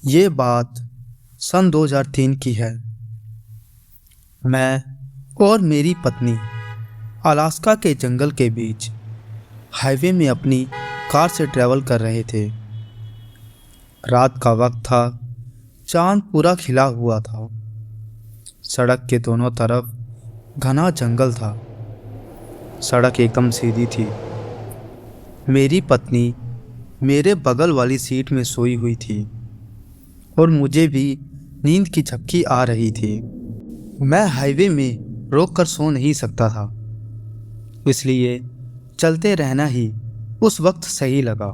ये बात सन 2003 की है। मैं और मेरी पत्नी अलास्का के जंगल के बीच हाईवे में अपनी कार से ट्रैवल कर रहे थे। रात का वक्त था, चांद पूरा खिला हुआ था। सड़क के दोनों तरफ घना जंगल था। सड़क एकदम सीधी थी। मेरी पत्नी मेरे बगल वाली सीट में सोई हुई थी और मुझे भी नींद की झपकी आ रही थी। मैं हाईवे में रोक कर सो नहीं सकता था, इसलिए चलते रहना ही उस वक्त सही लगा।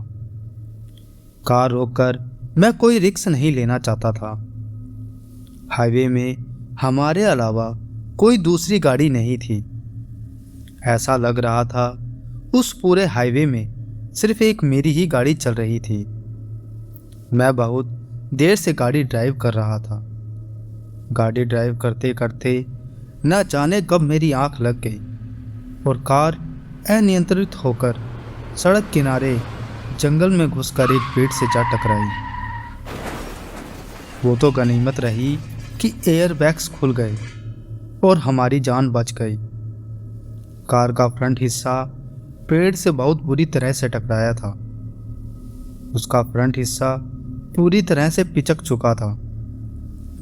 कार रोककर मैं कोई रिस्क नहीं लेना चाहता था। हाईवे में हमारे अलावा कोई दूसरी गाड़ी नहीं थी। ऐसा लग रहा था उस पूरे हाईवे में सिर्फ एक मेरी ही गाड़ी चल रही थी। मैं बहुत देर से गाड़ी ड्राइव कर रहा था। गाड़ी ड्राइव करते करते न जाने कब मेरी आंख लग गई और कार अनियंत्रित होकर सड़क किनारे जंगल में घुसकर एक पेड़ से जा टकराई। वो तो गनीमत रही कि एयरबैग्स खुल गए और हमारी जान बच गई। कार का फ्रंट हिस्सा पेड़ से बहुत बुरी तरह से टकराया था। उसका फ्रंट हिस्सा पूरी तरह से पिचक चुका था।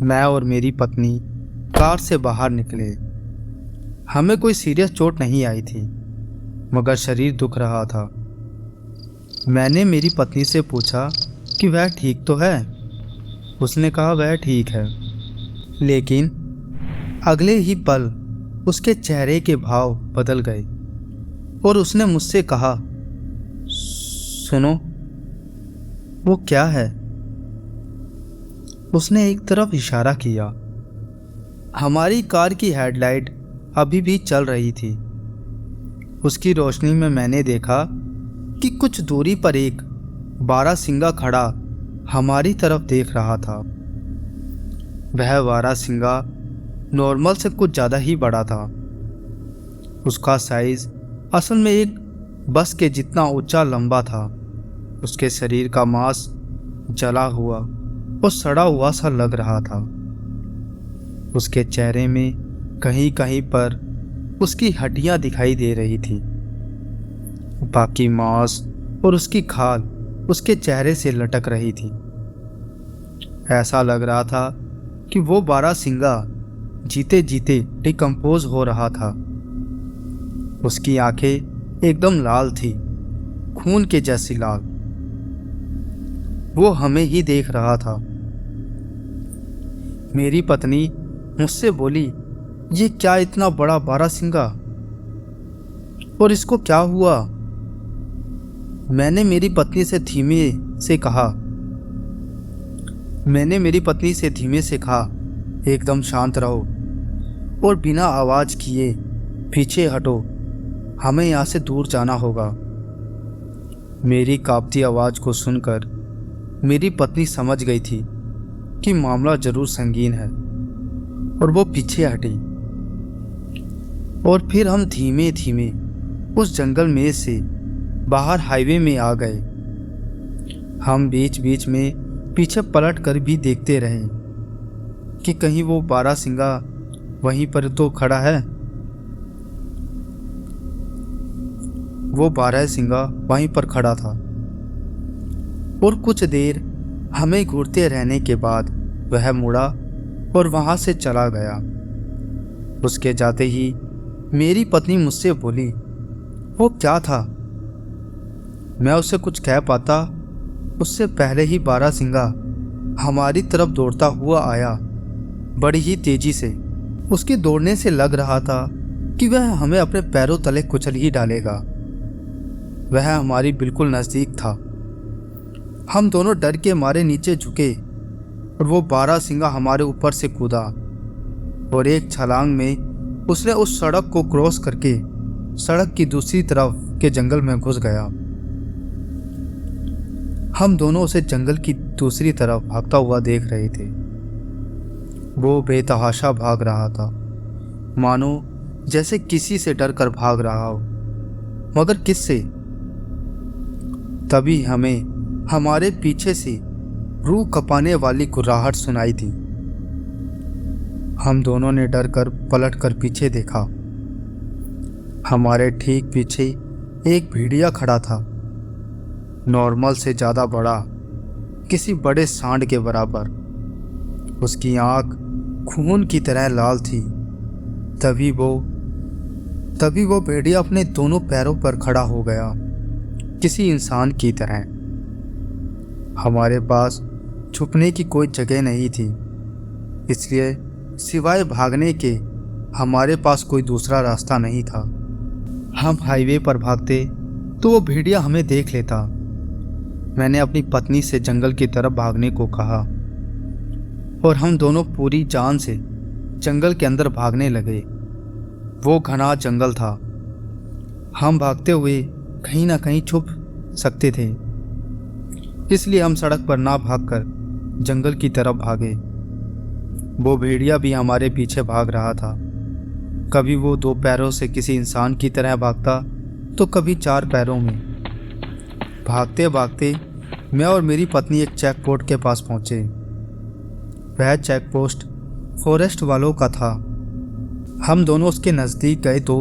मैं और मेरी पत्नी कार से बाहर निकले। हमें कोई सीरियस चोट नहीं आई थी, मगर शरीर दुख रहा था। मैंने मेरी पत्नी से पूछा कि वह ठीक तो है। उसने कहा वह ठीक है, लेकिन अगले ही पल उसके चेहरे के भाव बदल गए और उसने मुझसे कहा, सुनो, वो क्या है? उसने एक तरफ इशारा किया। हमारी कार की हेडलाइट अभी भी चल रही थी। उसकी रोशनी में मैंने देखा कि कुछ दूरी पर एक बारहसिंगा खड़ा हमारी तरफ देख रहा था। वह बारहसिंगा नॉर्मल से कुछ ज़्यादा ही बड़ा था। उसका साइज असल में एक बस के जितना ऊंचा लंबा था। उसके शरीर का मांस जला हुआ और सड़ा हुआ सा लग रहा था। उसके चेहरे में कहीं कहीं पर उसकी हड्डियां दिखाई दे रही थी। बाकी मांस और उसकी खाल उसके चेहरे से लटक रही थी। ऐसा लग रहा था कि वो बारहसिंगा जीते जीते डिकम्पोज हो रहा था। उसकी आंखें एकदम लाल थी, खून के जैसी लाल। वो हमें ही देख रहा था। मेरी पत्नी मुझसे बोली, ये क्या इतना बड़ा बारहसिंगा, और इसको क्या हुआ? मैंने मेरी पत्नी से धीमे से कहा, एकदम शांत रहो और बिना आवाज किए पीछे हटो, हमें यहाँ से दूर जाना होगा। मेरी कांपती आवाज को सुनकर मेरी पत्नी समझ गई थी कि मामला जरूर संगीन है और वो पीछे हटी। और फिर हम धीमे धीमे उस जंगल में से बाहर हाईवे में आ गए। हम बीच बीच में पीछे पलट कर भी देखते रहे कि कहीं वो बारहसिंगा वहीं पर तो खड़ा है। वो बारहसिंगा वहीं पर खड़ा था और कुछ देर हमें घूरते रहने के बाद वह मुड़ा और वहां से चला गया। उसके जाते ही मेरी पत्नी मुझसे बोली, वो क्या था? मैं उससे कुछ कह पाता उससे पहले ही बारहसिंगा हमारी तरफ दौड़ता हुआ आया, बड़ी ही तेजी से। उसके दौड़ने से लग रहा था कि वह हमें अपने पैरों तले कुचल ही डालेगा। वह हमारी बिल्कुल नज़दीक था। हम दोनों डर के मारे नीचे झुके और वो बारहसिंगा हमारे ऊपर से कूदा और एक छलांग में उसने उस सड़क को क्रॉस करके सड़क की दूसरी तरफ के जंगल में घुस गया। हम दोनों उसे जंगल की दूसरी तरफ भागता हुआ देख रहे थे। वो बेतहाशा भाग रहा था, मानो जैसे किसी से डर कर भाग रहा हो, मगर किससे? तभी हमें हमारे पीछे से रूह कँपाने वाली गुर्राहट सुनाई दी। हम दोनों ने डर कर पलट कर पीछे देखा। हमारे ठीक पीछे एक भेड़िया खड़ा था, नॉर्मल से ज़्यादा बड़ा, किसी बड़े सांड के बराबर। उसकी आंख खून की तरह लाल थी। तभी वो भेड़िया अपने दोनों पैरों पर खड़ा हो गया, किसी इंसान की तरह। हमारे पास छुपने की कोई जगह नहीं थी, इसलिए सिवाय भागने के हमारे पास कोई दूसरा रास्ता नहीं था। हम हाईवे पर भागते तो वो भेड़िया हमें देख लेता। मैंने अपनी पत्नी से जंगल की तरफ भागने को कहा और हम दोनों पूरी जान से जंगल के अंदर भागने लगे। वो घना जंगल था, हम भागते हुए कहीं ना कहीं छुप सकते थे, इसलिए हम सड़क पर ना भागकर जंगल की तरफ भागे। वो भेड़िया भी हमारे पीछे भाग रहा था। कभी वो 2 पैरों से किसी इंसान की तरह भागता तो कभी 4 पैरों में। भागते भागते मैं और मेरी पत्नी एक चेक पोस्ट के पास पहुंचे। वह चेक पोस्ट फॉरेस्ट वालों का था। हम दोनों उसके नज़दीक गए तो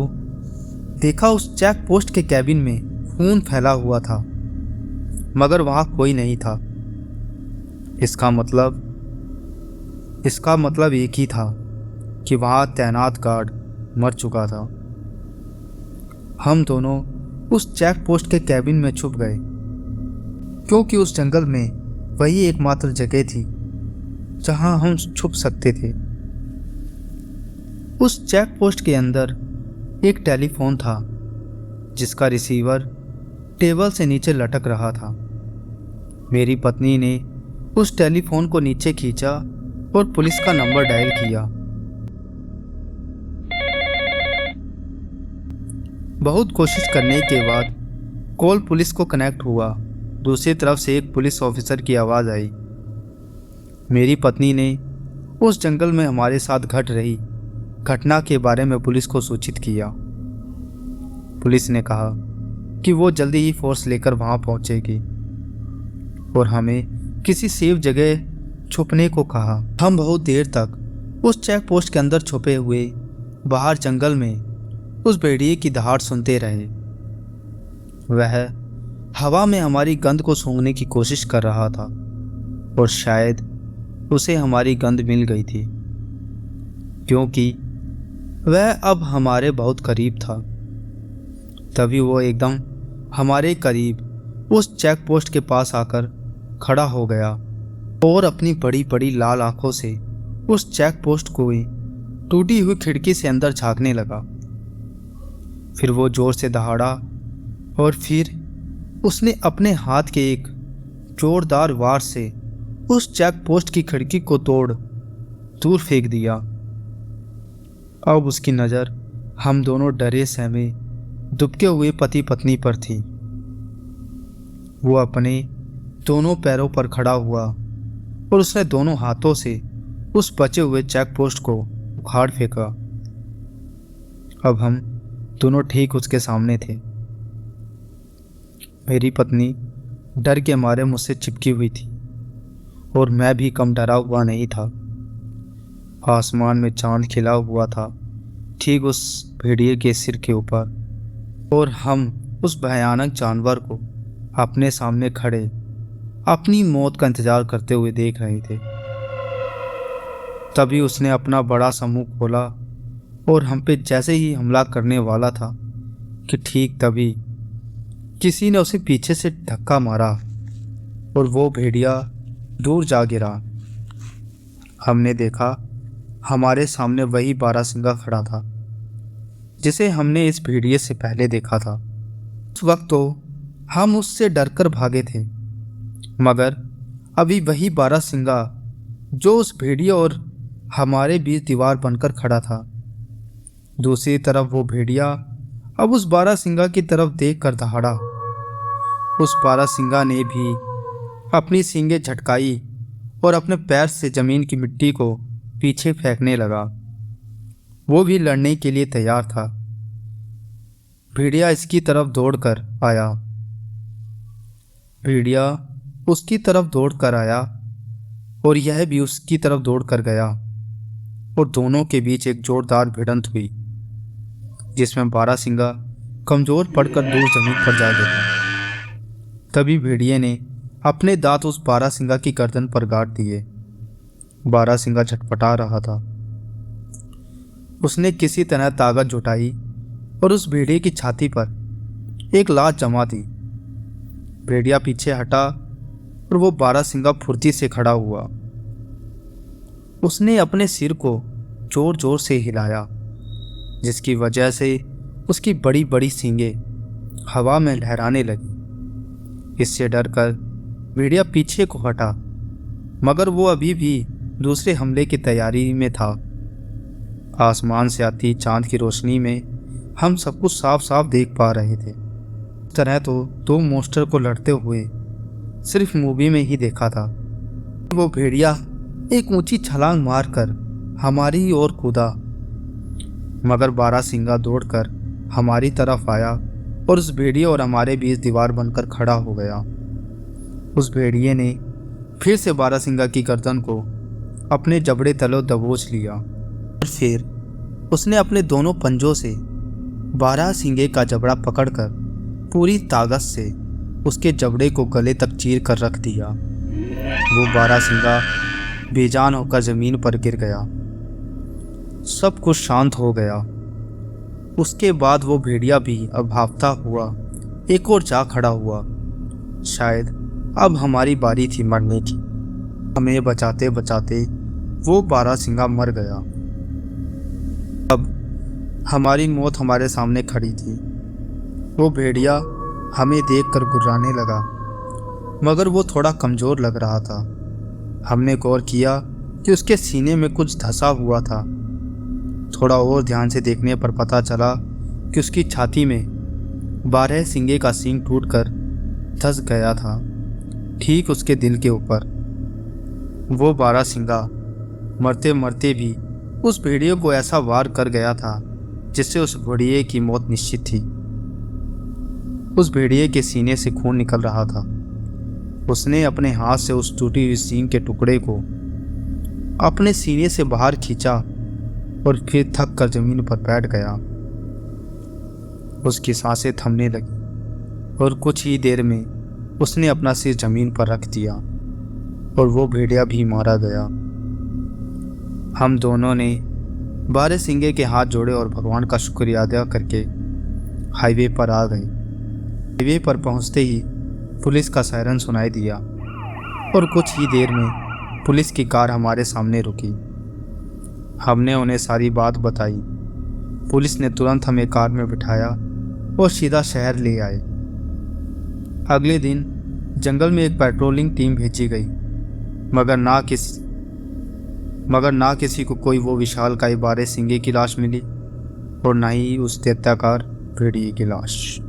देखा उस चेक पोस्ट के कैबिन में खून फैला हुआ था, मगर वहाँ कोई नहीं था। इसका मतलब एक ही था कि वहाँ तैनात गार्ड मर चुका था। हम दोनों उस चेक पोस्ट के कैबिन में छुप गए, क्योंकि उस जंगल में वही एकमात्र जगह थी जहाँ हम छुप सकते थे। उस चेक पोस्ट के अंदर एक टेलीफोन था, जिसका रिसीवर टेबल से नीचे लटक रहा था। मेरी पत्नी ने उस टेलीफोन को नीचे खींचा और पुलिस का नंबर डायल किया। बहुत कोशिश करने के बाद कॉल पुलिस को कनेक्ट हुआ। दूसरी तरफ से एक पुलिस ऑफिसर की आवाज़ आई। मेरी पत्नी ने उस जंगल में हमारे साथ घट रही घटना के बारे में पुलिस को सूचित किया। पुलिस ने कहा कि वो जल्दी ही फोर्स लेकर वहाँ पहुँचेगी और हमें किसी सेफ जगह छुपने को कहा। हम बहुत देर तक उस चेक पोस्ट के अंदर छुपे हुए बाहर जंगल में उस भेड़िए की दहाड़ सुनते रहे। वह हवा में हमारी गंध को सूंघने की कोशिश कर रहा था और शायद उसे हमारी गंध मिल गई थी, क्योंकि वह अब हमारे बहुत करीब था। तभी वो एकदम हमारे करीब उस चेक पोस्ट के पास आकर खड़ा हो गया और अपनी बड़ी बड़ी लाल आंखों से उस चेक पोस्ट को टूटी हुई खिड़की से अंदर झांकने लगा। फिर वो जोर से दहाड़ा और फिर उसने अपने हाथ के एक जोरदार वार से उस चेक पोस्ट की खिड़की को तोड़ दूर फेंक दिया। अब उसकी नज़र हम दोनों डरे सहमे दुबके हुए पति पत्नी पर थी। वो अपने दोनों पैरों पर खड़ा हुआ और उसने दोनों हाथों से उस बचे हुए चेक पोस्ट को उखाड़ फेंका। अब हम दोनों ठीक उसके सामने थे। मेरी पत्नी डर के मारे मुझसे चिपकी हुई थी और मैं भी कम डरा हुआ नहीं था। आसमान में चांद खिला हुआ था, ठीक उस भेड़िए के सिर के ऊपर, और हम उस भयानक जानवर को अपने सामने खड़े अपनी मौत का इंतजार करते हुए देख रहे थे। तभी उसने अपना बड़ा सा मुंह खोला और हम पे जैसे ही हमला करने वाला था कि ठीक तभी किसी ने उसे पीछे से धक्का मारा और वो भेड़िया दूर जा गिरा। हमने देखा हमारे सामने वही बारहसिंगा खड़ा था जिसे हमने इस भेड़िए से पहले देखा था। उस वक्त तो हम उससे डरकर भागे थे, मगर अभी वही बारहसिंगा जो उस भेड़िए और हमारे बीच दीवार बनकर खड़ा था। दूसरी तरफ वो भेड़िया अब उस बारहसिंगा की तरफ देखकर दहाड़ा। उस बारहसिंगा ने भी अपनी सींगें झटकाई और अपने पैर से जमीन की मिट्टी को पीछे फेंकने लगा। वो भी लड़ने के लिए तैयार था। भेड़िया इसकी तरफ दौड़कर आया। और यह भी उसकी तरफ दौड़ कर गया और दोनों के बीच एक जोरदार भिड़ंत हुई जिसमें बारहसिंगा कमजोर पड़कर दूर जमीन पर जा गिरा। तभी भेड़िए ने अपने दांत उस बारहसिंगा की गर्दन पर गाड़ दिए। बारहसिंगा झटपटा रहा था। उसने किसी तरह ताकत जुटाई और उस भेड़िए की छाती पर एक लात जमा दी। भेड़िया पीछे हटा और वो बारहसिंगा फुर्ती से खड़ा हुआ। उसने अपने सिर को जोर जोर से हिलाया जिसकी वजह से उसकी बड़ी बड़ी सींगें हवा में लहराने लगी। इससे डरकर भेड़िया पीछे को हटा, मगर वो अभी भी दूसरे हमले की तैयारी में था। आसमान से आती चांद की रोशनी में हम सब कुछ साफ साफ देख पा रहे थे। इस तरह तो दो मॉन्स्टर को लड़ते हुए सिर्फ मूवी में ही देखा था। वो भेड़िया एक ऊंची छलांग मारकर हमारी ओर कूदा, मगर बारहसिंगा दौड़कर हमारी तरफ आया और उस भेड़िए और हमारे बीच दीवार बनकर खड़ा हो गया। उस भेड़िए ने फिर से बारहसिंगा की गर्दन को अपने जबड़े तलों दबोच लिया और फिर उसने अपने दोनों पंजों से बारहसिंगे का जबड़ा पकड़कर पूरी ताकत से उसके जबड़े को गले तक चीर कर रख दिया। वो बारहसिंगा बेजान होकर जमीन पर गिर गया। सब कुछ शांत हो गया। उसके बाद वो भेड़िया भी अब भागता हुआ एक और जा खड़ा हुआ। शायद अब हमारी बारी थी मरने की। हमें बचाते बचाते वो बारहसिंगा मर गया। अब हमारी मौत हमारे सामने खड़ी थी। वो भेड़िया हमें देखकर गुर्राने लगा, मगर वो थोड़ा कमज़ोर लग रहा था। हमने गौर किया कि उसके सीने में कुछ धंसा हुआ था। थोड़ा और ध्यान से देखने पर पता चला कि उसकी छाती में बारहसिंगे का सींग टूटकर धंस गया था, ठीक उसके दिल के ऊपर। वो बारहसिंगा मरते मरते भी उस भेड़िए को ऐसा वार कर गया था जिससे उस भेड़िए की मौत निश्चित थी। उस भेड़िए के सीने से खून निकल रहा था। उसने अपने हाथ से उस टूटी हुई सींग के टुकड़े को अपने सीने से बाहर खींचा और फिर थक कर जमीन पर बैठ गया। उसकी सांसें थमने लगी और कुछ ही देर में उसने अपना सिर जमीन पर रख दिया और वो भेड़िया भी मारा गया। हम दोनों ने बारहसिंगे के हाथ जोड़े और भगवान का शुक्रिया अदा करके हाईवे पर आ गए। हाईवे पर पहुंचते ही पुलिस का सायरन सुनाई दिया और कुछ ही देर में पुलिस की कार हमारे सामने रुकी। हमने उन्हें सारी बात बताई। पुलिस ने तुरंत हमें कार में बिठाया और सीधा शहर ले आए। अगले दिन जंगल में एक पेट्रोलिंग टीम भेजी गई, मगर ना किसी को कोई वो विशालकाय बारहसिंगे की लाश मिली और ना ही उस दैत्याकार भेड़िए की लाश।